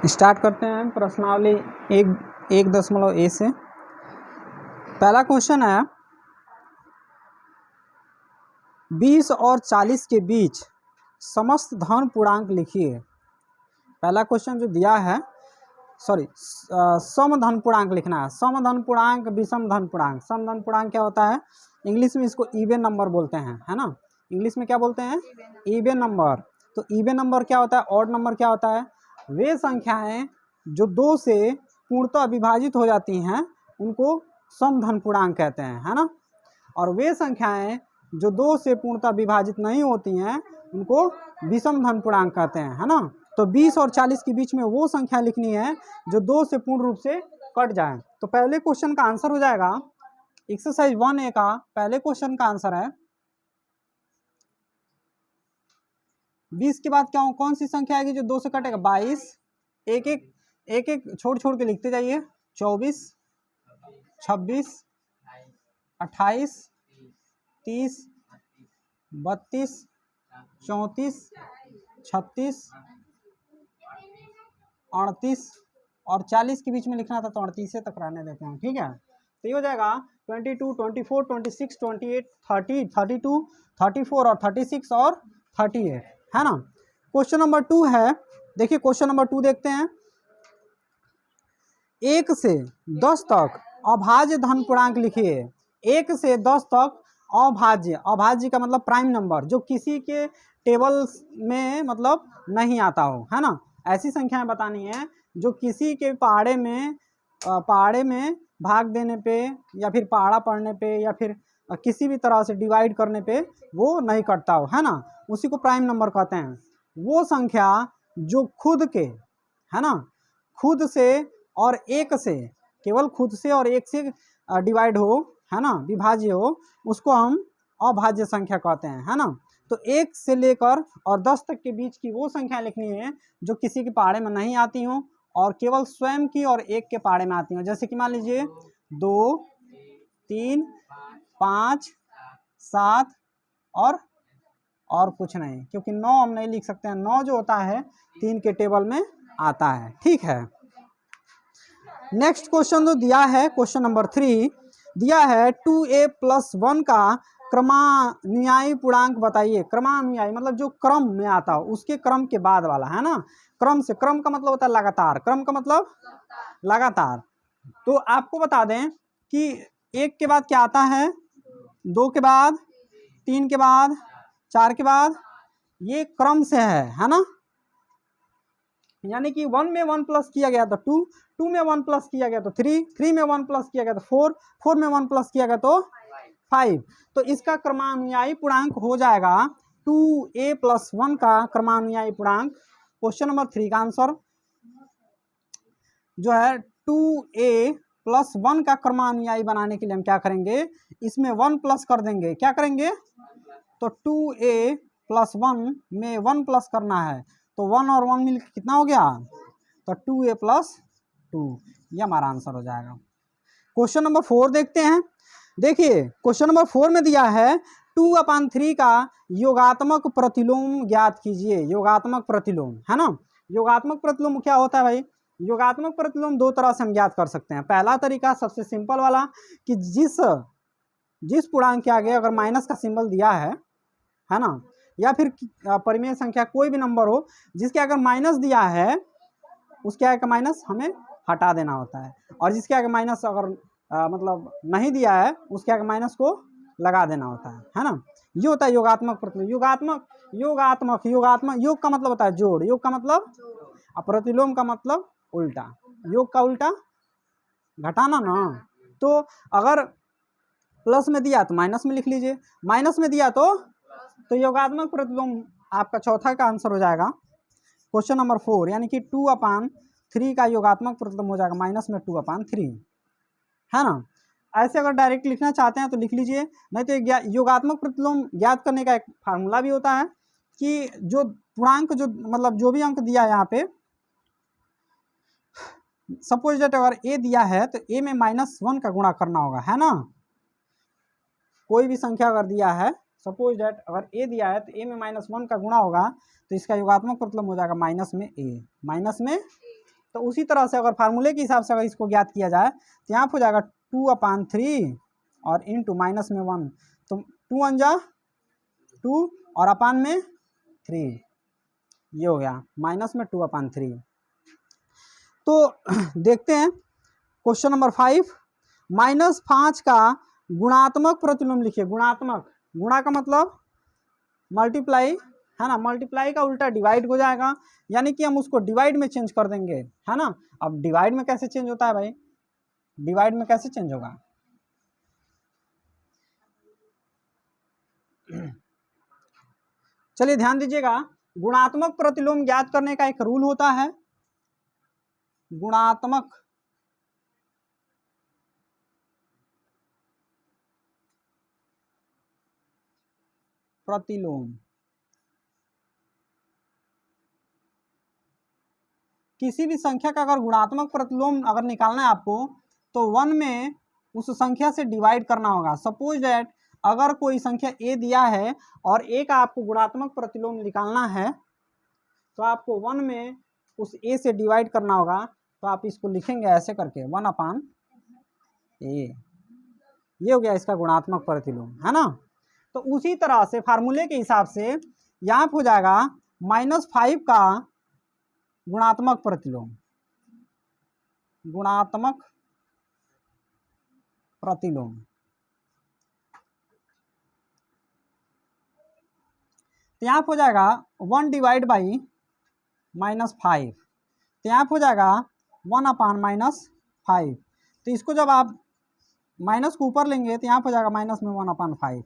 Start करते हैं प्रश्नावली 1.a से। पहला क्वेश्चन है 20 और 40 के बीच समस्त धन पूर्णांक लिखिए। पहला क्वेश्चन जो दिया है सम धन पूर्णांक लिखना है। सम धन पूर्णांक, विषम धन पूर्णांक। सम धन पूर्णांक क्या होता है? इंग्लिश में इसको इवन नंबर बोलते हैं, है ना। इंग्लिश में क्या बोलते हैं? Even number. तो इवन नंबर क्या होता है? ऑड नंबर क्या होता है? वे संख्याएं जो 2 से पूर्णतः विभाजित हो जाती हैं उनको सम धन पूर्णांक कहते हैं, है ना। और वे संख्याएं जो 2 से पूर्णतः विभाजित नहीं होती हैं उनको विषम धन पूर्णांक कहते हैं, है ना। तो 20 और 40 के बीच में वो संख्या लिखनी है जो 2 से पूर्ण रूप से कट जाए। तो पहले क्वेश्चन का आंसर हो जाएगा एक्सरसाइज 1A का पहले क्वेश्चन का आंसर है 20 के बाद क्या कौन सी संख्या आएगी जो 2 से कटेगा? 22। एक एक छोड़ छोड़ के लिखते जाइए। 24, 26, 28, 30, 32, 34, 36, 38 और 40 के बीच में लिखना था तो 38 तक रहने देते हैं, ठीक है। तो ये हो जाएगा 22, 24, 26, 28, 30, 32, 34 और 36 और 38, है ना। क्वेश्चन नंबर 2 है, देखिए क्वेश्चन नंबर 2 देखते हैं। 1 से 10 तक अभाज्य धन पूर्णांक लिखिए। 1 से 10 तक अभाज्य, अभाज्य का मतलब प्राइम नंबर, जो किसी के टेबल में मतलब नहीं आता हो, है ना। ऐसी संख्याएं बतानी है जो किसी के पहाड़े में भाग देने पे या फिर पहाड़ा पढ़ने पे या फिर किसी भी तरह से डिवाइड करने पे वो नहीं कटता हो, है ना। उसी को प्राइम नंबर कहते हैं। वो संख्या जो खुद के, है ना, खुद से और 1 से, केवल खुद से और 1 से डिवाइड हो, है ना, विभाज्य हो, उसको हम अभाज्य संख्या कहते हैं, है ना। तो 1 से लेकर और 10 तक के बीच की वो संख्या लिखनी है जो किसी के पहाड़े में नहीं आती हो और केवल स्वयं की और 1 के पहाड़े में आती हो। जैसे कि मान लीजिए 2, 3, 5, 7 और कुछ नहीं, क्योंकि 9 हम नहीं लिख सकते हैं। 9 जो होता है 3 के टेबल में आता है, ठीक है। नेक्स्ट क्वेश्चन जो दिया है, क्वेश्चन नंबर 3 दिया है 2a + 1 का क्रमानुयायी पूर्णांक बताइए। क्रमानुयायी मतलब जो क्रम में आता हो, उसके क्रम के बाद वाला, है ना। क्रम से, क्रम का मतलब होता है लगातार, क्रम का मतलब लगातार। तो आपको बता दें कि 1 के बाद क्या आता है, 2 के बाद, 3 के बाद, 4 के बाद, ये क्रम से है ना। यानी कि 1 में 1 प्लस किया गया तो 2, 2 में 1 प्लस किया गया तो 3, 3 में 1 प्लस किया गया तो 4, 4 में 1 प्लस किया गया तो 5। तो इसका क्रमानुयायी पूर्णांक हो जाएगा 2a + 1 का क्रमानुयायी पूर्णांक। क्वेश्चन नंबर 3 का आंसर जो है 2a + 1 का क्रमानुयायी बनाने के लिए हम क्या करेंगे, इसमें 1 प्लस कर देंगे। क्या करेंगे? तो 2a + 1 में 1 प्लस करना है, तो 1 और 1 मिल कितना हो गया? तो 2a + 2, ये हमारा आंसर हो जाएगा। क्वेश्चन नंबर 4 देखते हैं। देखिए क्वेश्चन नंबर 4 में दिया है 2/3 का योगात्मक प्रतिलोम ज्ञात कीजिए। योगात्मक प्रतिलोम, है ना। योगात्मक प्रतिलोम क्या होता है भाई? योगात्मक प्रतिलोम 2 तरह से हम ज्ञात कर सकते हैं। पहला तरीका सबसे सिंपल वाला कि जिस पूर्णांक के आगे अगर माइनस का सिंबल दिया है ना, या फिर परिमेय संख्या कोई भी नंबर हो जिसके अगर माइनस दिया है, उसके आगे का माइनस हमें हटा देना होता है, और जिसके आगे माइनस अगर मतलब नहीं दिया है उसके आगे माइनस को लगा देना होता है ना। ये होता है योगात्मक प्रतिलोम। योग का मतलब होता है जोड़, योग का मतलब, और प्रतिलोम का मतलब उल्टा। योग का उल्टा घटाना ना। तो अगर प्लस में दिया तो माइनस में लिख लीजिए, माइनस में दिया तो योगात्मक प्रतिलोम आपका चौथा का आंसर हो जाएगा। क्वेश्चन नंबर 4 यानी कि 2/3 का योगात्मक प्रतिलोम हो जाएगा माइनस में 2/3, है ना। ऐसे अगर डायरेक्ट लिखना चाहते हैं तो लिख लीजिए, नहीं तो योगात्मक प्रतिलोम ज्ञात करने का एक फार्मूला भी होता है कि जो पूर्णांक जो मतलब जो भी अंक दिया है यहाँ पे, सपोज दैट अगर a दिया है तो a में -1 का गुणा करना होगा, है ना। कोई भी संख्या अगर दिया है, सपोज दैट अगर a दिया है तो a में -1 का गुणा होगा, तो इसका योगात्मक प्रतिलोम हो जाएगा माइनस में a, माइनस में तो उसी तरह से अगर फार्मूले के हिसाब से अगर इसको ज्ञात किया जाए तो यहाँ पर हो जाएगा 2/3 और इंटू माइनस में 1, तो 2 × 2 और अपान में 3, ये हो गया माइनस में 2/3। तो देखते हैं क्वेश्चन नंबर 5, -5 का गुणात्मक प्रतिलोम लिखिए। गुणात्मक, गुणा का मतलब मल्टीप्लाई है ना, मल्टीप्लाई का उल्टा डिवाइड हो जाएगा, यानी कि हम उसको डिवाइड में चेंज कर देंगे है ना। अब डिवाइड में कैसे चेंज होता है भाई, डिवाइड में कैसे चेंज होगा? चलिए ध्यान दीजिएगा, गुणात्मक प्रतिलोम ज्ञात करने का एक रूल होता है, गुणात्मक प्रतिलोम। किसी भी संख्या का अगर गुणात्मक प्रतिलोम अगर निकालना है आपको, तो 1 में उस संख्या से डिवाइड करना होगा। सपोज दैट अगर कोई संख्या a दिया है और a का आपको गुणात्मक प्रतिलोम निकालना है, तो आपको 1 में उस a से डिवाइड करना होगा। तो आप इसको लिखेंगे ऐसे करके 1/a, ये हो गया इसका गुणात्मक प्रतिलोम, है ना। तो उसी तरह से फार्मूले के हिसाब से यहाँ हो जाएगा -5 का गुणात्मक प्रतिलोम, गुणात्मक प्रतिलोम। तो यहाँ हो जाएगा 1 डिवाइड बाई -5, तो यहाँ हो जाएगा 1/-5। तो इसको जब आप माइनस को ऊपर लेंगे तो यहाँ हो जाएगा माइनस में 1/5,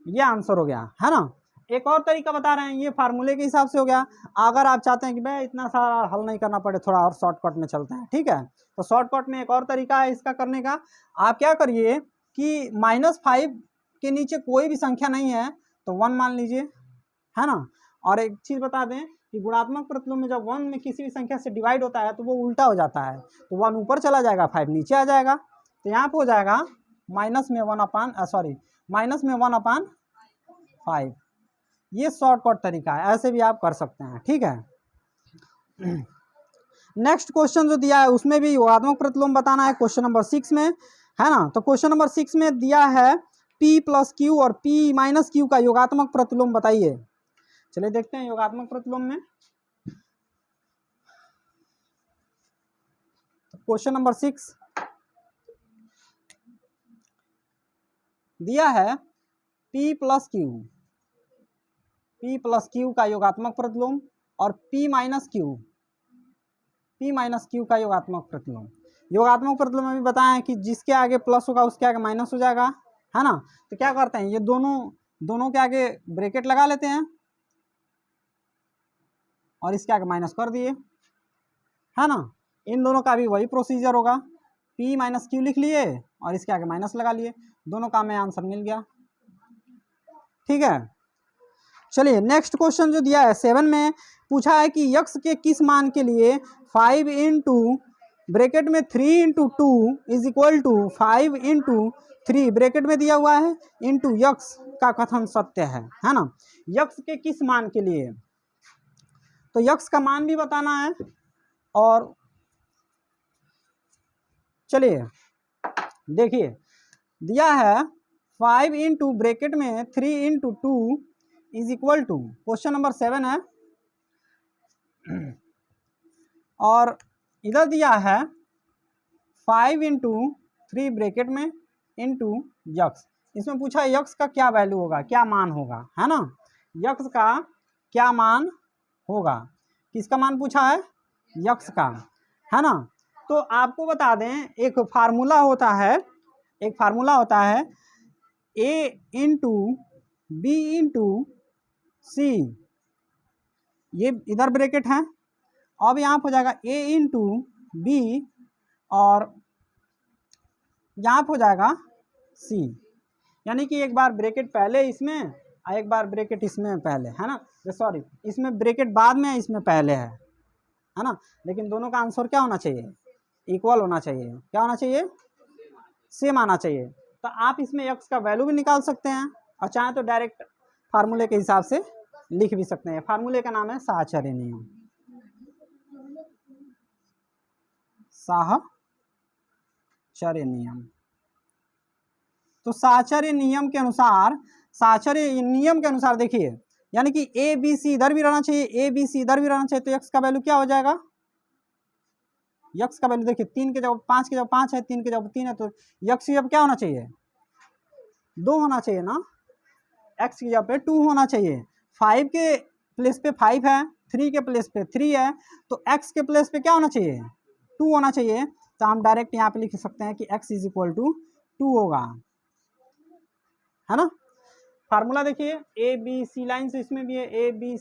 ये आंसर हो गया, है ना। एक और तरीका बता रहे हैं, ये फार्मूले के हिसाब से हो गया। अगर आप चाहते हैं कि भाई इतना सारा हल नहीं करना पड़े, थोड़ा और शॉर्टकट में चलते हैं, ठीक है, तो शॉर्टकट में एक और तरीका है इसका करने का। आप क्या करिए कि -5 के नीचे कोई भी संख्या नहीं है तो 1 मान लीजिए, है ना। और एक चीज़ बता दें कि गुणात्मक प्रतिलोम में जब 1 में किसी भी संख्या से डिवाइड होता है तो वो उल्टा हो जाता है, तो 1 ऊपर चला जाएगा, 5 नीचे आ जाएगा। तो यहाँ पर हो जाएगा माइनस में 1/5। ये शॉर्टकट तरीका है, ऐसे भी आप कर सकते हैं, ठीक है। नेक्स्ट क्वेश्चन जो दिया है उसमें भी योगात्मक प्रतिलोम बताना है, क्वेश्चन नंबर 6 में, है ना। तो क्वेश्चन नंबर 6 में दिया है P + Q और P - Q का योगात्मक प्रतिलोम बताइए। चलिए देखते हैं योगात्मक प्रतिलोम में। क्वेश्चन नंबर 6 दिया है P + Q का योगात्मक प्रतिलोम और P - Q का योगात्मक प्रतिलोम। योगात्मक प्रतिलोम में भी बताएं कि जिसके आगे प्लस होगा उसके आगे माइनस हो जाएगा, है ना। तो क्या करते हैं, ये दोनों के आगे ब्रैकेट लगा लेते हैं और इसके आगे माइनस कर दिए, है ना। इन दोनों का भी वही प्रोसीजर होगा, P - Q लिख लिए और इसके आगे माइनस लगा लिए, दोनों का हमें आंसर मिल गया, ठीक है। चलिए नेक्स्ट क्वेश्चन जो दिया है 7 में पूछा है कि x के किस मान के लिए 5 × ब्रैकेट में 3 × 2 = 5 × 3 ब्रैकेट में दिया हुआ है इंटू x का कथन सत्य है ना। x के किस मान के लिए, तो x का मान भी बताना है। और चलिए देखिए दिया है 5 × ब्रैकेट में 3 × 2 = क्वेश्चन नंबर 7 है, और इधर दिया है 5 × 3 ब्रैकेट में इंटू x। इसमें पूछा है x का क्या वैल्यू होगा, क्या मान होगा, है ना। x का क्या मान होगा, किसका मान पूछा है, x का, है ना। तो आपको बता दें एक फार्मूला होता है a × b × c, ये इधर ब्रैकेट है। अब यहाँ हो जाएगा a × b और यहाँ हो जाएगा c, यानी कि एक बार ब्रैकेट पहले इसमें और एक बार ब्रैकेट इसमें पहले, है ना। सॉरी, इसमें ब्रैकेट बाद में इसमें पहले है ना। लेकिन दोनों का आंसर क्या होना चाहिए, इक्वल होना चाहिए। क्या होना चाहिए, सेम आना चाहिए। तो आप इसमें x का वैल्यू भी निकाल सकते हैं और चाहे तो डायरेक्ट फार्मूले के हिसाब से लिख भी सकते हैं। फार्मूले का नाम है साहचर्य नियम। साहचर्य नियम। तो साहचर्य नियम के अनुसार, साहचर्य नियम के अनुसार देखिए, यानी कि ए बी सी इधर भी रहना चाहिए, ए बी सी इधर भी रहना चाहिए, तो एक्स का वैल्यू क्या हो जाएगा, यक्स का वैल्यू देखिए 3 के जगह 5 के जगह 5 है, 3 के जगह 3 है, तो यक्स की जगह क्या होना चाहिए, 2 होना चाहिए ना, एक्स की जगह पे 2 होना चाहिए। 5 के प्लेस पे 5 है, 3 के प्लेस पे 3 है, तो एक्स के प्लेस पे क्या होना चाहिए, 2 होना चाहिए। तो हम डायरेक्ट यहाँ पे लिख सकते हैं कि x इज इक्वल टू 2 होगा, है ना। फार्मूला देखिए, ए बी सी लाइन से इसमें भी है, ए बी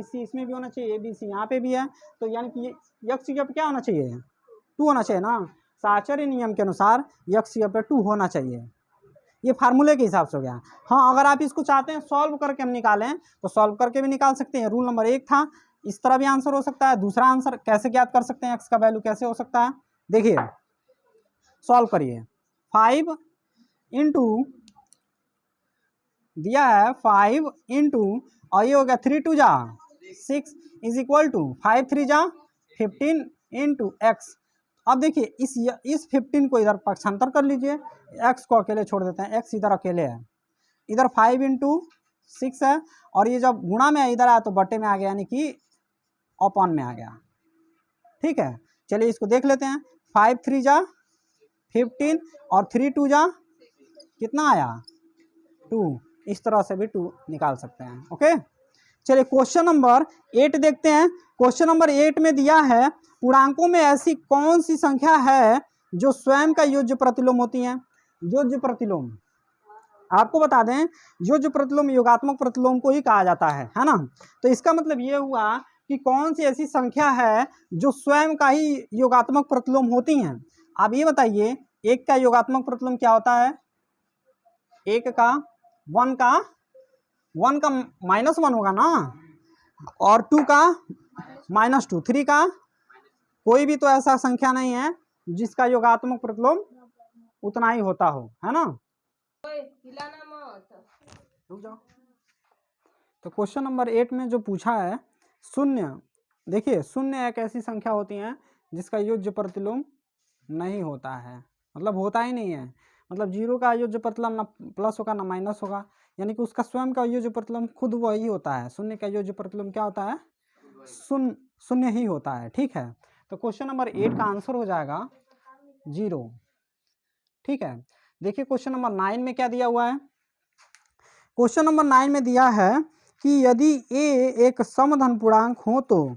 सी इसमें भी होना चाहिए, ए बी सी यहाँ पे भी है, तो यानी कि यक्स की जगह पे क्या होना चाहिए, 2 होना चाहिए ना। साहचर्य नियम के अनुसार यक्स की जगह पे 2 होना चाहिए। ये फार्मूले के हिसाब से हो गया। हाँ, अगर आप इसको चाहते हैं सॉल्व करके हम निकालें तो सॉल्व करके भी निकाल सकते हैं। रूल नंबर 1 था, इस तरह भी आंसर हो सकता है। दूसरा आंसर कैसे ज्ञात कर सकते हैं, एक्स का वैल्यू कैसे हो सकता है, देखिए सॉल्व करिए। 5 इंटू दिया है 5 इंटू और ये हो गया 3 2 जा 6 इज इक्वल टू 5 3 जा 15 इंटू एक्स। अब देखिए इस 15 को इधर पक्षांतर कर लीजिए, एक्स को अकेले छोड़ देते हैं, एक्स इधर अकेले है, इधर 5 इंटू 6 है, और ये जब गुणा में इधर आया तो बटे में आ गया, यानी कि अपॉन में आ गया। ठीक है, चलिए इसको देख लेते हैं। 5 3 जा 15 और 3 2 जा कितना आया 2, इस तरह से भी 2 निकाल सकते हैं। ओके, चलिए क्वेश्चन नंबर 8 देखते हैं। क्वेश्चन नंबर 8 में दिया है, पूर्णांकों में ऐसी कौन सी संख्या है जो स्वयं का योज्य प्रतिलोम होती है। योज्य प्रतिलोम आपको बता दें, योज्य प्रतिलोम योगात्मक प्रतिलोम को ही कहा जाता है ना। तो इसका मतलब ये हुआ कि कौन सी ऐसी संख्या है जो स्वयं का ही योगात्मक प्रतिलोम होती हैं। आप ये बताइए, 1 का योगात्मक प्रतिलोम क्या होता है, 1 का 1 का -1 होगा ना, और 2 का -2, 3 का कोई भी तो ऐसा संख्या नहीं है जिसका योगात्मक प्रतिलोम उतना ही होता हो, है ना। तो क्वेश्चन नंबर 8 में जो पूछा है, शून्य, देखिए शून्य एक ऐसी संख्या होती है जिसका योज्य प्रतिलोम नहीं होता है, मतलब होता ही नहीं है। मतलब 0 का योज्य प्रतिलोम ना प्लस होगा ना माइनस होगा, यानी कि उसका स्वयं का योज्य प्रतिलोम खुद वही होता है। शून्य का योज्य प्रतिलोम क्या होता है, शून्य ही होता है। ठीक है, तो क्वेश्चन नंबर 8 का आंसर हो जाएगा 0। ठीक है, देखिए क्वेश्चन नंबर 9 में क्या दिया हुआ है। क्वेश्चन नंबर 9 में दिया है कि यदि a एक समधन पूर्णांक हो तो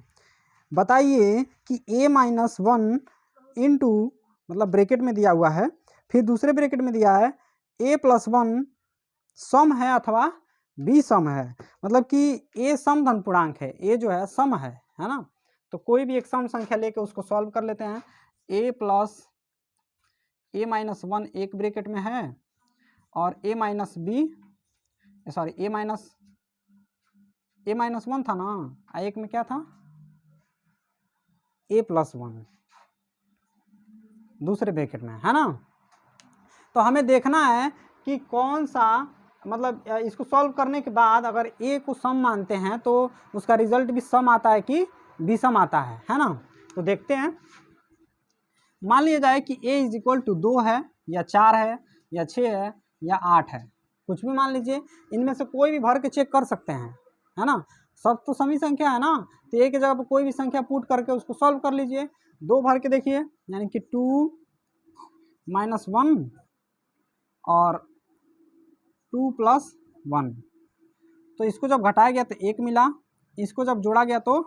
बताइए कि a-1 इंटू, मतलब ब्रैकेट में दिया हुआ है, फिर दूसरे ब्रैकेट में दिया है a+1 सम है अथवा b सम है। मतलब कि a समधन पूर्णांक है, a जो है सम है ना। तो कोई भी एक सम संख्या लेके उसको सॉल्व कर लेते हैं। a+a-1 एक ब्रैकेट में है, और a-1 था ना, एक में क्या था, a+1 दूसरे ब्रैकेट में, है ना। तो हमें देखना है कि कौन सा, मतलब इसको सॉल्व करने के बाद अगर a को सम मानते हैं तो उसका रिजल्ट भी सम आता है कि विषम आता है ना। तो देखते हैं, मान लिया जाए कि a इज इक्वल टू 2 है या 4 है या 6 है या 8 है, कुछ भी मान लीजिए, इनमें से कोई भी भर के चेक कर सकते हैं, है ना। सब तो समी संख्या है ना, तो a की जगह पर कोई भी संख्या पुट करके उसको सॉल्व कर लीजिए। 2 भर के देखिए, यानी कि 2 - 1 और 2 + 1, तो इसको जब घटाया गया तो 1 मिला, इसको जब जोड़ा गया तो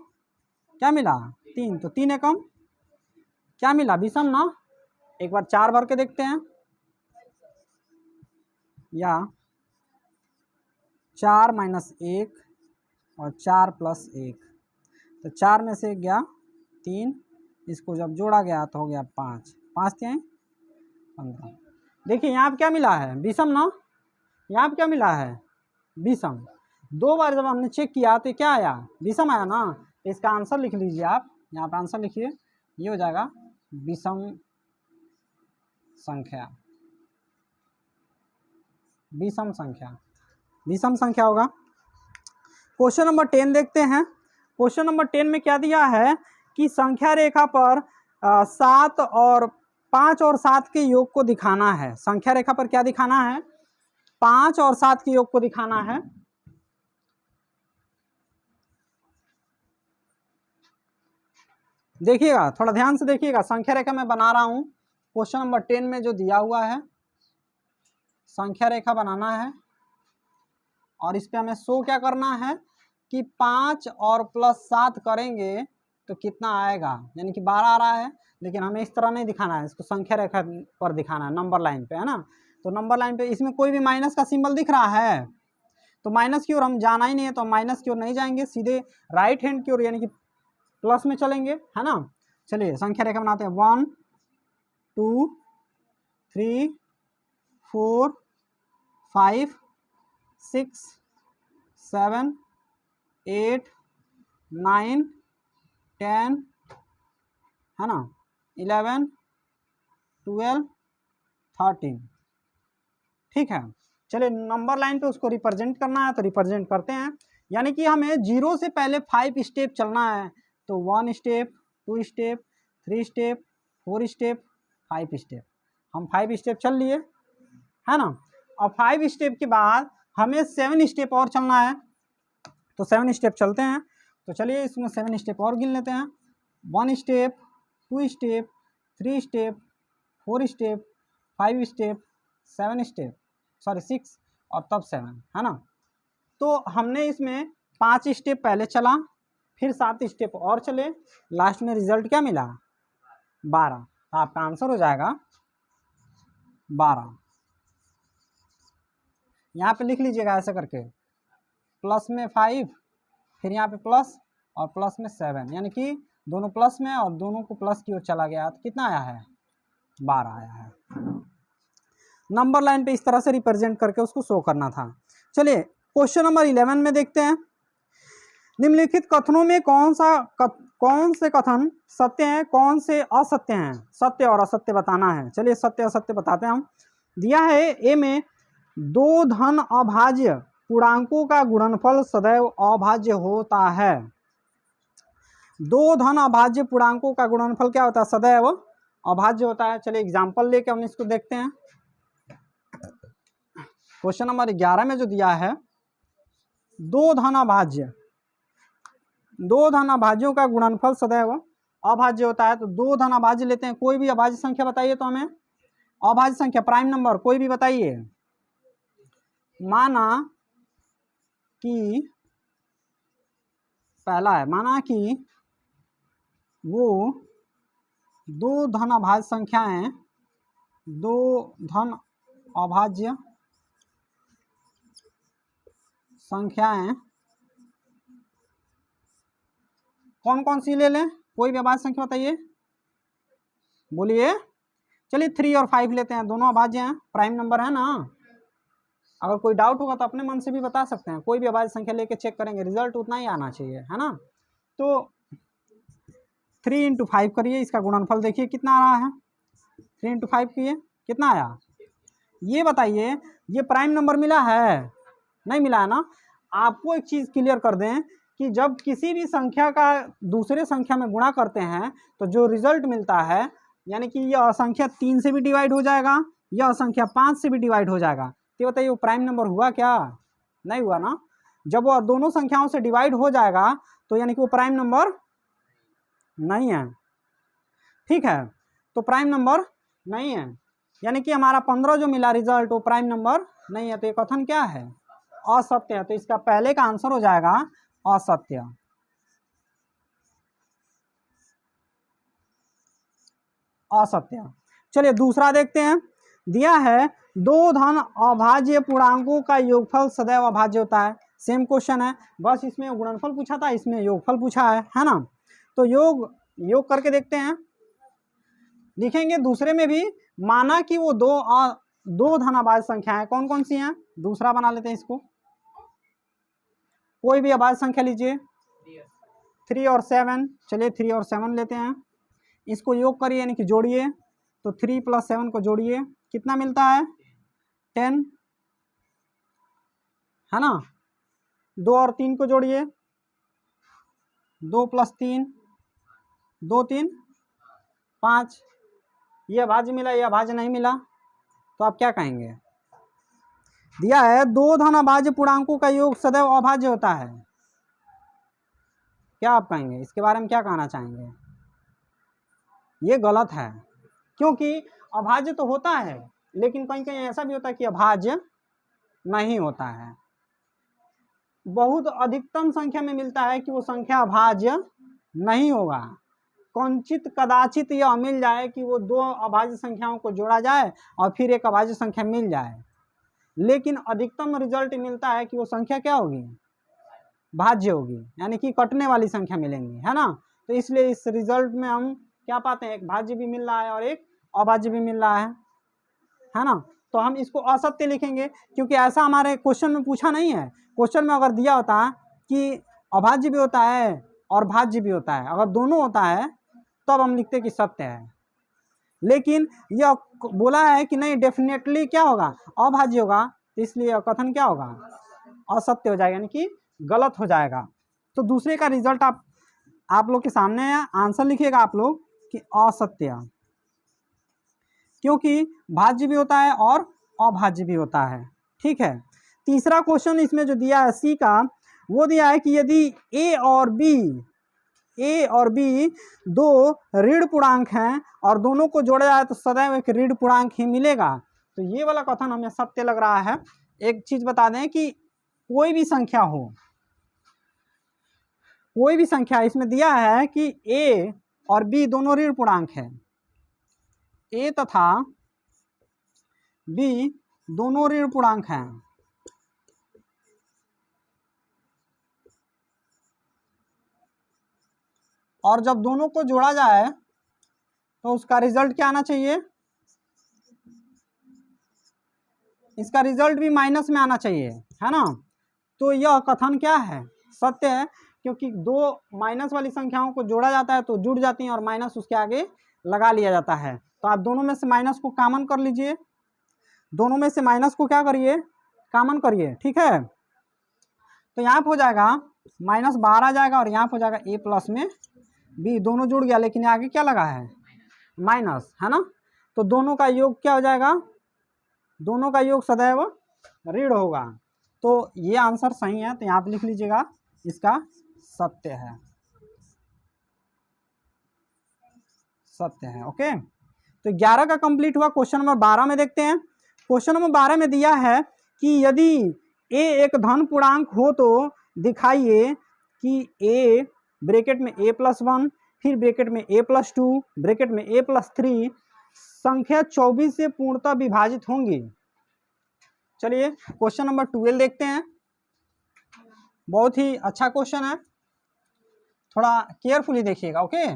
क्या मिला, 3, तो 3 एकम क्या मिला, विषम ना। एक बार 4 भर के देखते हैं, या 4 - 1 और 4 + 1, तो 4 में से गया 3, इसको जब जोड़ा गया तो हो गया 5, 5 3 15। देखिए यहाँ पे क्या मिला है, विषम ना, यहाँ पे क्या मिला है, विषम। 2 बार जब हमने चेक किया तो क्या आया, विषम आया ना। तो इसका आंसर लिख लीजिए आप, यहाँ पे आंसर लिखिए, ये हो जाएगा विषम संख्या, विषम संख्या, विषम संख्या होगा। क्वेश्चन नंबर 10 देखते हैं। क्वेश्चन नंबर 10 में क्या दिया है कि संख्या रेखा पर 7 और 5 और 7 के योग को दिखाना है। संख्या रेखा पर क्या दिखाना है? 5 और 7 के योग को दिखाना है। देखिएगा, थोड़ा ध्यान से देखिएगा, संख्या रेखा मैं बना रहा हूं। क्वेश्चन नंबर 10 में जो दिया हुआ है, संख्या रेखा बनाना है और इस पे हमें शो क्या करना है कि 5 और प्लस 7 करेंगे तो कितना आएगा, यानी कि 12 आ रहा है। लेकिन हमें इस तरह नहीं दिखाना है, इसको संख्या रेखा पर दिखाना है, नंबर लाइन पे, है ना। तो नंबर लाइन पे इसमें कोई भी माइनस का सिंबल दिख रहा है तो माइनस की ओर हम जाना ही नहीं है, तो हम माइनस की ओर नहीं जाएंगे, सीधे राइट हैंड की ओर यानी कि प्लस में चलेंगे, है ना। चलिए संख्या रेखा बनाते हैं। 1 2 3 4 5 6 7 8 9 10, है ना, 11 12 13। ठीक है, चलिए नंबर लाइन पे उसको रिप्रेजेंट करना है तो रिप्रेजेंट करते हैं। यानी कि हमें 0 से पहले 5 स्टेप चलना है। तो 1 step, 2 step, 3 step, 4 step, 5 step. हम 5 स्टेप चल लिए, है ना। और 5 स्टेप के बाद हमें 7 स्टेप और चलना है, तो 7 स्टेप चलते हैं। तो चलिए इसमें 7 स्टेप और गिन लेते हैं। 1 step, 2 step, 3 step, 4 step, 5 step, 7 step, sorry 6 और तब 7, है ना। तो हमने इसमें 5 स्टेप पहले चला, फिर 7 स्टेप और चले, लास्ट में रिजल्ट क्या मिला? 12। तो आपका आंसर हो जाएगा 12। यहाँ पे लिख लीजिएगा ऐसे करके, प्लस में 5, फिर यहाँ पे प्लस और प्लस में 7, यानी कि दोनों प्लस में और दोनों को प्लस की ओर चला गया तो कितना आया है? 12 आया है। नंबर लाइन पे इस तरह से रिप्रेजेंट करके उसको शो करना था। चलिए क्वेश्चन नंबर 11 में देखते हैं। निम्नलिखित कथनों में कौन से कथन सत्य हैं, कौन से असत्य हैं? सत्य और असत्य बताना है। चलिए सत्य असत्य बताते हैं हम। दिया है ए में 2 धन अभाज्य पूर्णांकों का गुणनफल सदैव अभाज्य होता है। 2 धन अभाज्य पूर्णांकों का गुणनफल क्या होता है? सदैव अभाज्य होता है। चलिए एग्जाम्पल लेके हम इसको देखते हैं। क्वेश्चन नंबर 11 में जो दिया है, 2 धन अभाज्यों का गुणनफल सदैव अभाज्य होता है। तो 2 धन अभाज्य लेते हैं, कोई भी अभाज्य संख्या बताइए तो हमें, अभाज्य संख्या प्राइम नंबर कोई भी बताइए। माना कि पहला है, माना कि वो 2 धन अभाज्य संख्याएं, 2 धन अभाज्य संख्याएं कौन कौन सी ले लें? कोई भी अभाज्य संख्या बताइए, बोलिए। चलिए 3 और 5 लेते हैं, दोनों अभाज्य हैं, प्राइम नंबर है ना। अगर कोई डाउट होगा तो अपने मन से भी बता सकते हैं, कोई भी अभाज्य संख्या लेके चेक करेंगे, रिजल्ट उतना ही आना चाहिए, है ना। तो 3 × 5 करिए, इसका गुणनफल देखिए कितना आ रहा है। 3 × 5 किए, कितना आया ये बताइए। ये प्राइम नंबर मिला है? नहीं मिला है ना। आपको एक चीज़ क्लियर कर दें कि जब किसी भी संख्या का दूसरे संख्या में गुणा करते हैं तो जो रिजल्ट मिलता है, यानी कि यह संख्या 3 से भी डिवाइड हो जाएगा, यह संख्या 5 से भी डिवाइड हो जाएगा, तो बताइए वो प्राइम नंबर हुआ क्या? नहीं हुआ ना। जब वो दोनों संख्याओं से डिवाइड हो जाएगा तो यानी कि वो प्राइम नंबर नहीं है। ठीक है, तो प्राइम नंबर नहीं है, यानी कि हमारा 15 जो मिला रिजल्ट वो प्राइम नंबर नहीं है। तो ये कथन क्या है? असत्य है। तो इसका पहले का आंसर हो जाएगा असत्य। असत्य। चलिए दूसरा देखते हैं। दिया है 2 धन अभाज्य पूर्णांकों का योगफल सदैव अभाज्य होता है। सेम क्वेश्चन है, बस इसमें गुणनफल पूछा था, इसमें योगफल पूछा है ना। तो योग करके देखते हैं। लिखेंगे दूसरे में भी, माना कि वो 2 धन अभाज्य संख्याएं कौन कौन सी हैं? दूसरा बना लेते हैं इसको, कोई भी अभाज्य संख्या लीजिए। 3 और 7, चलिए 3 और 7 लेते हैं, इसको योग करिए यानी कि जोड़िए। तो 3 + 7 को जोड़िए, कितना मिलता है? 10, है ना। 2 और 3 को जोड़िए, 2 + 3, 2 3 5, ये अभाज्य मिला, ये अभाज्य नहीं मिला, तो आप क्या कहेंगे? दिया है 2 धन अभाज्य पूर्णांकों का योग सदैव अभाज्य होता है, क्या आप कहेंगे? इसके बारे में क्या कहना चाहेंगे? ये गलत है, क्योंकि अभाज्य तो होता है, लेकिन कहीं कहीं ऐसा भी होता है कि अभाज्य नहीं होता है। बहुत अधिकतम संख्या में मिलता है कि वो संख्या अभाज्य नहीं होगा। कौनचित कदाचित यह मिल जाए कि वो 2 अभाज्य संख्याओं को जोड़ा जाए और फिर एक अभाज्य संख्या मिल जाए, लेकिन अधिकतम रिजल्ट मिलता है कि वो संख्या क्या होगी? भाज्य होगी, यानी कि कटने वाली संख्या मिलेंगी, है ना। तो इसलिए इस रिजल्ट में हम क्या पाते हैं? एक भाज्य भी मिल रहा है और एक अभाज्य भी मिल रहा है ना। तो हम इसको असत्य लिखेंगे, क्योंकि ऐसा हमारे क्वेश्चन में पूछा नहीं है। क्वेश्चन में अगर दिया होता कि अभाज्य भी होता है और भाज्य भी होता है, अगर दोनों होता है तब हम लिखते कि सत्य है, लेकिन यह बोला है कि नहीं डेफिनेटली क्या होगा? अभाज्य होगा, तो इसलिए कथन क्या होगा? असत्य हो जाएगा, यानी कि गलत हो जाएगा। तो दूसरे का रिजल्ट आप लोग के सामने है, आंसर लिखिएगा आप लोग कि असत्य, क्योंकि भाज्य भी होता है और अभाज्य भी होता है। ठीक है। तीसरा क्वेश्चन इसमें जो दिया है सी का, वो दिया है कि यदि ए और बी 2 ऋण पूर्णांक हैं और दोनों को जोड़ा जाए तो सदैव एक ऋण पूर्णांक ही मिलेगा। तो ये वाला कथन हमें सत्य लग रहा है। एक चीज बता दें कि कोई भी संख्या हो, कोई भी संख्या, इसमें दिया है कि ए और बी दोनों ऋण पूर्णांक है, ए तथा बी दोनों ऋण पूर्णांक हैं, और जब दोनों को जोड़ा जाए तो उसका रिजल्ट क्या आना चाहिए? इसका रिजल्ट भी माइनस में आना चाहिए, है ना। तो यह कथन क्या है? सत्य है, क्योंकि 2 माइनस वाली संख्याओं को जोड़ा जाता है तो जुड़ जाती हैं और माइनस उसके आगे लगा लिया जाता है। तो आप दोनों में से माइनस को कॉमन कर लीजिए, दोनों में से माइनस को क्या करिए? कॉमन करिए। ठीक है। तो यहाँ पे हो जाएगा माइनस बाहर आ जाएगा और यहाँ पे हो जाएगा ए प्लस में बी, दोनों जुड़ गया, लेकिन आगे क्या लगा है? माइनस, है ना। तो दोनों का योग क्या हो जाएगा? दोनों का योग सदैव ऋण होगा। तो ये आंसर सही है, तो यहाँ पे लिख लीजिएगा इसका सत्य है, सत्य है। ओके। तो 11 का कंप्लीट हुआ। क्वेश्चन नंबर 12 में देखते हैं। क्वेश्चन नंबर 12 में दिया है कि यदि ए एक धन पूर्णांक हो तो दिखाइए कि ए ब्रैकेट में a+1, फिर ब्रैकेट में a+2, ब्रैकेट में a+3 संख्या 24 से पूर्णतः विभाजित होंगी। चलिए क्वेश्चन नंबर 12 देखते हैं। बहुत ही अच्छा क्वेश्चन है, थोड़ा केयरफुली देखिएगा। ओके।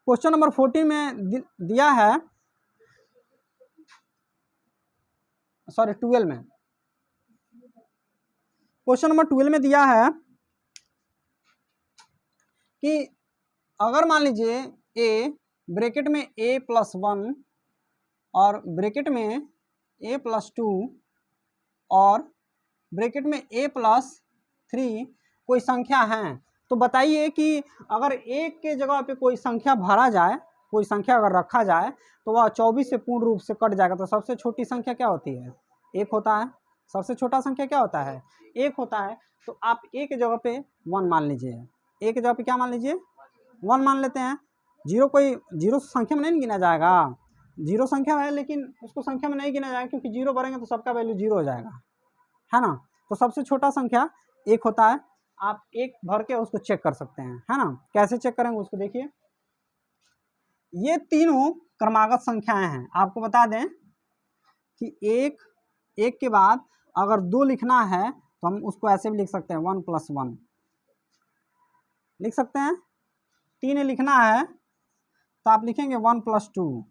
क्वेश्चन नंबर 14 में दिया है, सॉरी 12 में, क्वेश्चन नंबर 12 में दिया है कि अगर मान लीजिए ए ब्रैकेट में a+1 और ब्रैकेट में a+2 और ब्रैकेट में a+3 कोई संख्या है, तो बताइए कि अगर एक के जगह पे कोई संख्या भरा जाए, कोई संख्या अगर रखा जाए तो वह 24 से पूर्ण रूप से कट जाएगा। तो सबसे छोटी संख्या क्या होती है? 1 होता है। सबसे छोटा संख्या क्या होता है? 1 होता है। तो आप ए के जगह पे 1 मान लीजिए, ए के जगह पे क्या मान लीजिए? 1 मान लेते हैं। कोई जीरो संख्या में नहीं गिना जाएगा, जीरो संख्या है लेकिन उसको संख्या में नहीं गिना जाएगा, क्योंकि जीरो भरेंगे तो सबका वैल्यू 0 हो जाएगा, है ना। तो सबसे छोटा संख्या 1 होता है। आप 1 भर के उसको चेक कर सकते हैं, है ना। कैसे चेक करेंगे उसको देखिए। ये तीनों क्रमागत संख्याएं हैं। आपको बता दें कि एक के बाद अगर 2 लिखना है तो हम उसको ऐसे भी लिख सकते हैं, 1+1 लिख सकते हैं। 3 लिखना है तो आप लिखेंगे 1+2।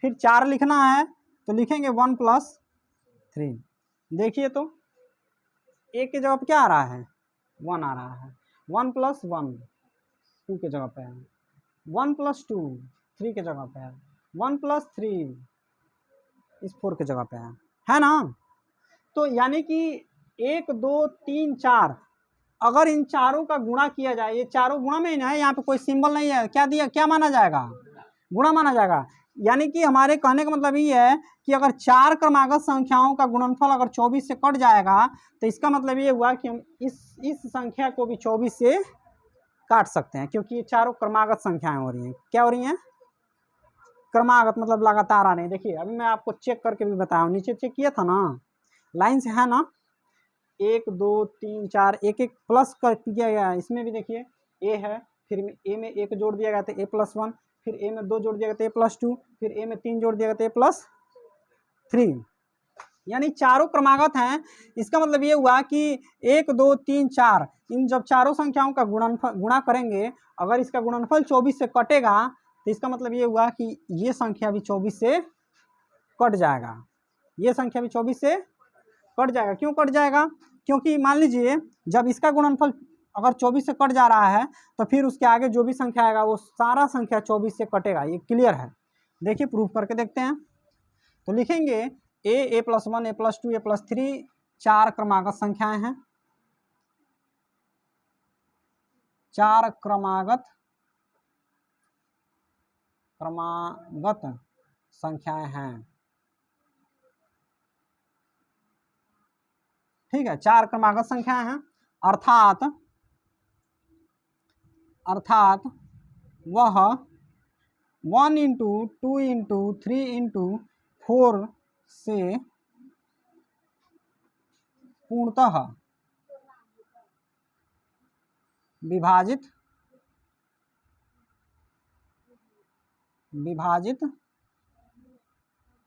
फिर 4 लिखना है तो लिखेंगे 1+3। देखिए तो एक के जगह पे क्या आ रहा है? 1 आ रहा है। 1+1 2 के जगह पे है, 1+2 3 के जगह पे है, 1+3 इस 4 के जगह पे है ना। तो यानी कि 1 2 3 4 अगर इन चारों का गुणा किया जाए, ये चारों गुणा में ही ना है, यहाँ पे कोई सिंबल नहीं है, क्या दिया, क्या माना जाएगा, गुणा माना जाएगा। यानी कि हमारे कहने का मतलब ये है कि अगर चार क्रमागत संख्याओं का गुणनफल अगर 24 से कट जाएगा तो इसका मतलब ये हुआ कि हम इस संख्या को भी 24 से काट सकते हैं, क्योंकि ये चारों क्रमागत संख्याएं हो रही हैं। क्या हो रही हैं, क्रमागत, मतलब लगातार आ रही है। देखिए अभी मैं आपको चेक करके भी बताया हूँ, नीचे चेक किया था ना, लाइन से है ना, 1 2 3 4 एक एक प्लस कर दिया गया है। इसमें भी देखिए ए है, फिर ए में 1 जोड़ दिया गया था a+1, फिर ए में 2 जोड़ दिया गया था a+2, फिर ए में 3 जोड़ दिया गया था a+3, यानी चारों क्रमागत हैं। इसका मतलब ये हुआ कि 1 2 3 4 इन जब चारों संख्याओं का गुणा करेंगे, अगर इसका गुणनफल 24 से कटेगा तो इसका मतलब ये हुआ कि ये संख्या भी 24 से कट जाएगा, ये संख्या भी 24 से कट जाएगा। क्यों कट जाएगा, क्योंकि मान लीजिए जब इसका गुणनफल अगर 24 से कट जा रहा है तो फिर उसके आगे जो भी संख्या आएगा वो सारा संख्या 24 से कटेगा, ये क्लियर है। देखिए प्रूफ करके देखते हैं। तो लिखेंगे a+1 a+2 a+3 चार क्रमागत संख्याएं हैं, चार क्रमागत संख्याएं हैं, ठीक है, चार क्रमागत संख्याएं हैं। अर्थात वह 1 × 2 × 3 × 4 से पूर्णतः विभाजित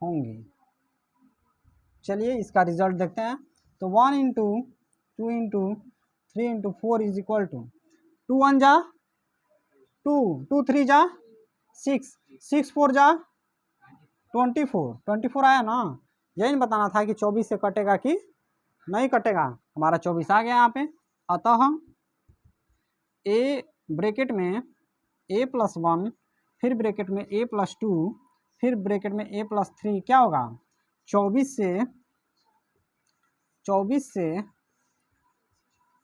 होंगे। चलिए इसका रिजल्ट देखते हैं। तो 1 × 2 × 3 × 4 इज इक्वल टू 2 1 जा 2, 2 3 जा 6, 6 4 जा 24 आया ना। यही बताना था कि 24 से कटेगा कि नहीं कटेगा, हमारा 24 आ गया यहाँ पे। अतः a ब्रैकेट में a+1, फिर ब्रैकेट में a+2, फिर ब्रैकेट में a+3 क्या होगा, 24 से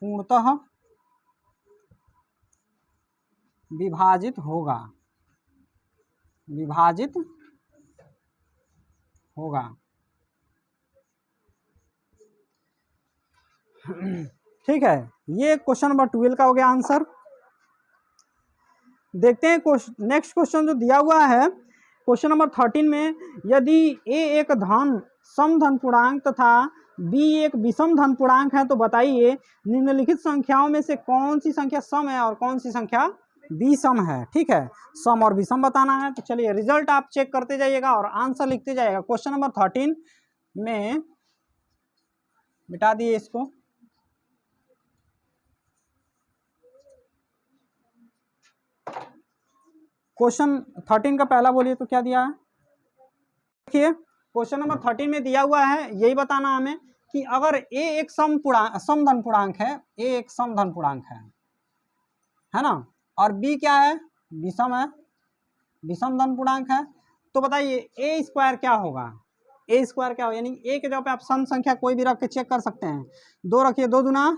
पूर्णतः विभाजित होगा, ठीक है। ये क्वेश्चन नंबर 12 का हो गया आंसर। देखते हैं नेक्स्ट क्वेश्चन जो दिया हुआ है क्वेश्चन नंबर 13 में, यदि a एक सम धन पूर्णांक तथा b एक विषम धन पूर्णांक है तो बताइए निम्नलिखित संख्याओं में से कौन सी संख्या सम है और कौन सी संख्या विषम है। ठीक है, सम और विषम बताना है। तो चलिए रिजल्ट आप चेक करते जाइएगा और आंसर लिखते जाइएगा। क्वेश्चन नंबर 13 में मिटा दिए इसको, क्वेश्चन 13 का पहला बोलिए तो क्या दिया है। देखिए क्वेश्चन नंबर 13 में दिया हुआ है, यही बताना हमें कि अगर a एक सम धन पूर्णांक है, a एक सम धन पूर्णांक है ना, और b क्या है, विषम है, विषम धन पूर्णांक है, तो बताइए a स्क्वायर क्या होगा, a स्क्वायर क्या होगा। यानी a के जगह पे आप सम संख्या कोई भी रख के चेक कर सकते हैं। 2 रखिए, 2 दूना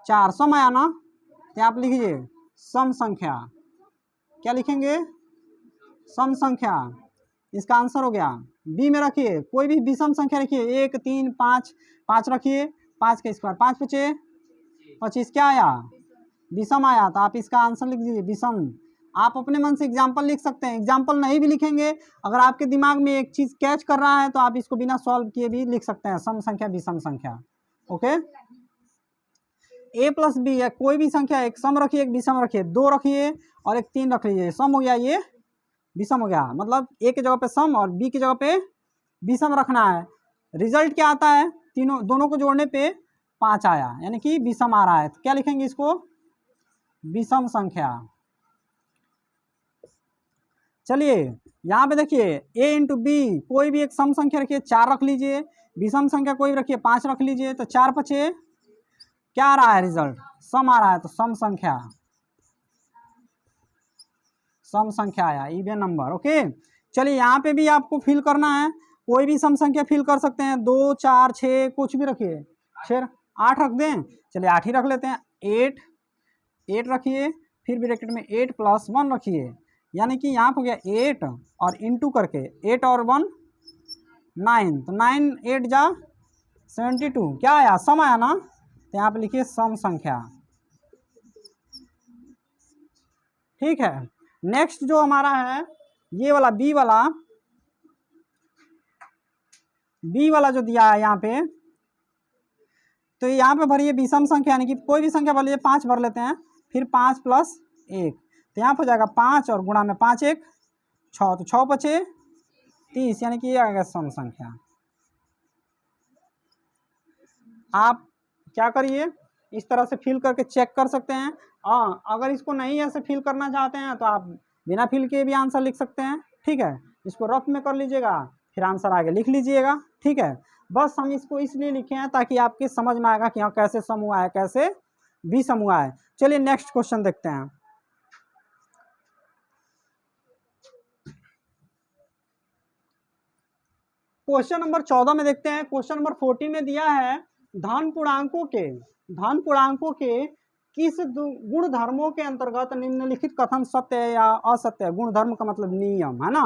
4, सम आया ना, तो आप लिखिए सम संख्या, क्या लिखेंगे, सम संख्या, इसका आंसर हो गया। बी में रखिए कोई भी विषम संख्या रखिए, 1 3 5, 5 रखिए, 5 का स्क्वायर 5 × 5 = 25, क्या आया, विषम आया, तो आप इसका आंसर लिख दीजिए विषम। आप अपने मन से एग्जाम्पल लिख सकते हैं, एग्जाम्पल नहीं भी लिखेंगे, अगर आपके दिमाग में एक चीज कैच कर रहा है तो आप इसको बिना सॉल्व किए भी लिख सकते हैं, सम संख्या विषम संख्या। ओके, a + b है, कोई भी संख्या, एक सम रखिए एक विषम रखिए, 2 रखिए और एक 3 रख लीजिए, सम हो गया, ये विषम हो गया। मतलब a के जगह पे सम और b की जगह पे विषम रखना है। रिजल्ट क्या आता है, दोनों को जोड़ने पे 5 आया, यानी कि विषम आ रहा है, तो क्या लिखेंगे इसको, विषम संख्या। चलिए यहाँ पे देखिए a × b, कोई भी एक सम संख्या रखिए 4 रख लीजिए, विषम संख्या कोई भी रखिए 5 रख लीजिए, तो 4 × 5 क्या आ रहा है, रिजल्ट सम आ रहा है, तो सम संख्या आया, इवन नंबर। ओके, चलिए यहाँ पे भी आपको फिल करना है, कोई भी सम संख्या फिल कर सकते हैं, 2 4 6 कुछ भी रखिए, फिर 8 रख दें, चलिए 8 ही रख लेते हैं। 8 रखिए, फिर ब्रैकेट में 8 प्लस 1 रखिए, यानी कि यहाँ हो गया 8 और इंटू करके 8 और 1 9, तो 9 8 जा 72, क्या आया? सम आया ना, तो यहाँ पे लिखिए सम संख्या। ठीक है, नेक्स्ट जो हमारा है ये वाला बी वाला जो दिया है यहाँ पे, तो यहाँ पे भरिए विषम संख्या, यानी कि कोई भी संख्या भर लीजिए। 5 भर लेते हैं, फिर 5 प्लस 1, तो यहाँ पर हो जाएगा 5 और गुणा में 5 1 6, तो 6 बचे 30, यानी कि ये आ गया सम संख्या। आप क्या करिए, इस तरह से फिल करके चेक कर सकते हैं। अगर इसको नहीं ऐसे फिल करना चाहते हैं तो आप बिना फिल के भी आंसर लिख सकते हैं। ठीक है, इसको रफ में कर लीजिएगा, फिर आंसर आगे लिख लीजिएगा। ठीक है, बस हम इसको इसलिए लिखे हैं ताकि आपके समझ में आएगा कि हाँ कैसे सम हुआ है, कैसे भी सम हुआ है। चलिए नेक्स्ट क्वेश्चन देखते हैं। क्वेश्चन नंबर 14 में देखते हैं। क्वेश्चन नंबर 14 में दिया है धन पूर्णांकों के किस गुण धर्मों के अंतर्गत निम्नलिखित कथन सत्य है या असत्य है। गुण धर्म का मतलब नियम है ना,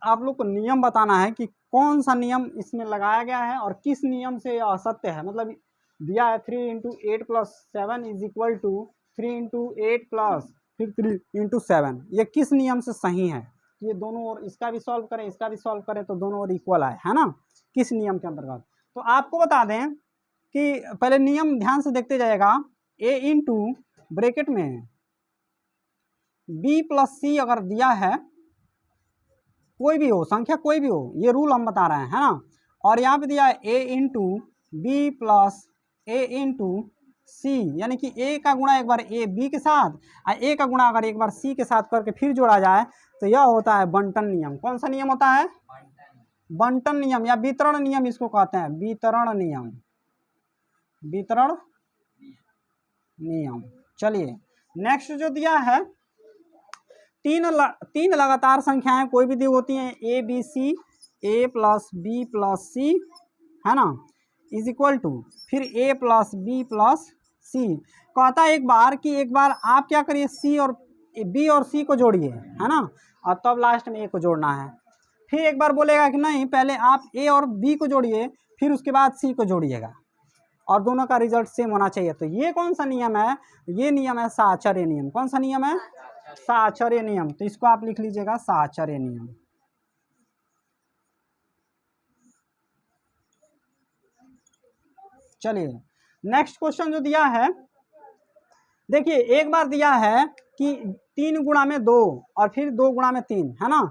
आप लोग को नियम बताना है कि कौन सा नियम इसमें लगाया गया है और किस नियम से यह असत्य है। मतलब दिया है 3 × 8 + 7 = 3 × 8 प्लस फिर 3 × 7, ये किस नियम से सही है। ये दोनों और इसका भी सॉल्व करें, इसका भी सॉल्व करें, तो दोनों और इक्वल आए, है ना, किस नियम के अंतर्गत। तो आपको बता दें कि पहले नियम ध्यान से देखते जाएगा। a इंटू ब्रैकेट में b + c अगर दिया है, कोई भी हो संख्या, कोई भी हो, ये रूल हम बता रहे हैं, है ना। और यहाँ पे दिया है a into B plus A into C, यानी कि a का गुणा एक बार a b के साथ और a का गुणा अगर एक बार c के साथ करके फिर जोड़ा जाए तो यह होता है बंटन नियम। कौन सा नियम होता है? बंटन नियम या वितरण नियम इसको कहते हैं, वितरण नियम, वितरण नियम। चलिए नेक्स्ट जो दिया है, तीन लगातार संख्याएं कोई भी दी होती हैं, A B C, a + b + c, है ना, = फिर a + b + c। कहता है एक बार आप क्या करिए, c और b और c को जोड़िए, है ना, और तब लास्ट में a को जोड़ना है। फिर एक बार बोलेगा कि नहीं, पहले आप a और b को जोड़िए, फिर उसके बाद c को जोड़िएगा और दोनों का रिजल्ट सेम होना चाहिए। तो ये कौन सा नियम है? ये नियम है साहचर्य नियम। कौन सा नियम है? साहचर्य नियम। तो इसको आप लिख लीजिएगा साहचर्य नियम। चलिए नेक्स्ट क्वेश्चन जो दिया है, देखिए एक बार दिया है कि 3 गुणा में 2 और फिर 2 गुणा में 3, है ना,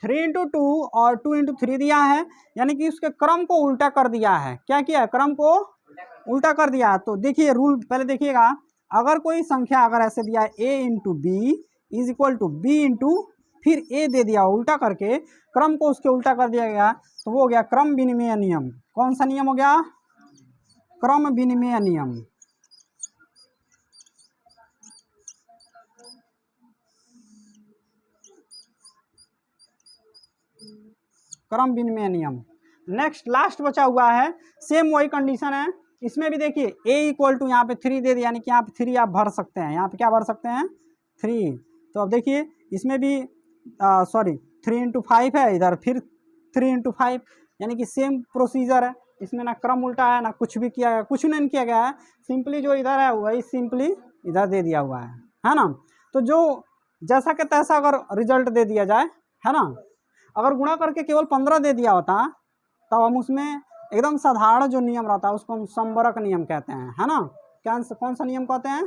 3 × 2 और 2 × 3 दिया है, यानी कि उसके क्रम को उल्टा कर दिया है। क्या किया है? क्रम को उल्टा कर दिया। तो देखिए रूल पहले देखिएगा, अगर कोई संख्या अगर ऐसे दिया है a × b = b × फिर a दे दिया उल्टा करके, क्रम को उसके उल्टा कर दिया गया, तो वो हो गया क्रम विनिमय नियम। कौन सा नियम हो गया? क्रम विनिमय नियम। क्रम विनिमय नियम। नेक्स्ट लास्ट बचा हुआ है, सेम वही कंडीशन है, इसमें भी देखिए a = यहाँ पे 3 दे दिया, यानी कि यहाँ पे 3 आप भर सकते हैं, यहाँ पे क्या भर सकते हैं? 3। तो अब देखिए इसमें भी 3 × 5 है, इधर फिर 3 × 5, यानी कि सेम प्रोसीजर है। इसमें ना क्रम उल्टा है ना कुछ भी किया गया, कुछ नहीं किया गया है, सिंपली जो इधर है वही सिंपली इधर दे दिया हुआ है ना। तो जो जैसा कि तैसा अगर रिजल्ट दे दिया जाए, है ना, अगर गुणा करके केवल 15 दे दिया होता तब हम उसमें एकदम साधारण जो नियम रहता है उसको हम संवरक नियम कहते हैं, है ना। कौन सा नियम कहते हैं?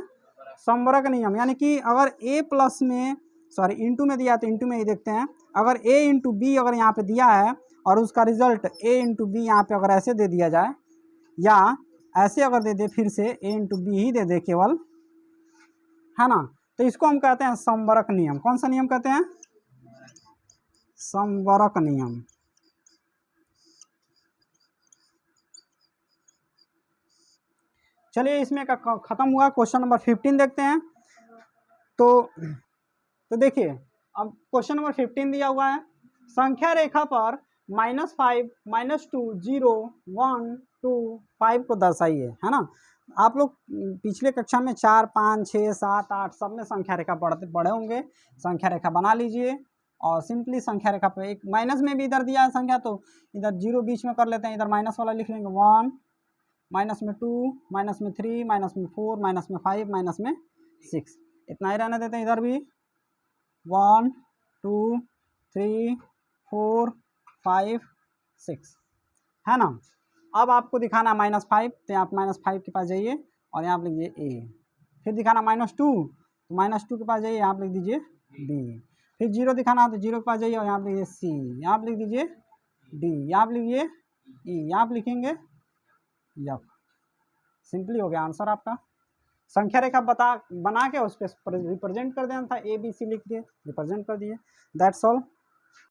संवरक नियम। यानी कि अगर a+ में इंटू में दिया तो इंटू में ही देखते हैं, अगर a × b अगर यहाँ पे दिया है और उसका रिजल्ट a × b यहाँ पे अगर ऐसे दे दिया जाए या ऐसे अगर दे दे, फिर से a × b ही दे दे केवल, है ना, तो इसको हम कहते हैं संवरक नियम। कौन सा नियम कहते हैं? संवरक नियम। चलिए इसमें का खत्म हुआ। क्वेश्चन नंबर 15 देखते हैं। तो देखिए अब क्वेश्चन नंबर 15 दिया हुआ है, संख्या रेखा पर -5, -2, 0, 1, 2, 5 को दर्शाइए, है ना। आप लोग पिछले कक्षा में 4, 5, 6, 7, 8 सब में संख्या रेखा पढ़े होंगे। संख्या रेखा बना लीजिए और सिंपली संख्या रेखा पे एक माइनस में भी इधर दिया है संख्या, तो इधर 0 बीच में कर लेते हैं, इधर माइनस वाला लिख लेंगे 1, माइनस में 2, माइनस में 3, माइनस में 4, माइनस में 5, माइनस में 6, इतना ही रहने देते हैं। इधर भी 1, 2, 3, 4, 5, 6, है ना। अब आपको दिखाना -5, तो आप -5 के पास जाइए और यहाँ आप लिख दीजिए ए। फिर दिखाना -2, तो -2 के पास जाइए, यहाँ आप लिख दीजिए बी। फिर 0 दिखाना है तो 0 के पास जाइए और यहाँ आप लिखिए सी, यहाँ आप लिख दीजिए डी, यहाँ आप लिखिए ई, यहाँ आप लिखेंगे यफ। सिंपली हो गया आंसर आपका। संख्या रेखा बना के उस पर रिप्रेजेंट कर देना था, ए बी सी लिख दिए, रिप्रेजेंट कर दिए, दैट्स ऑल।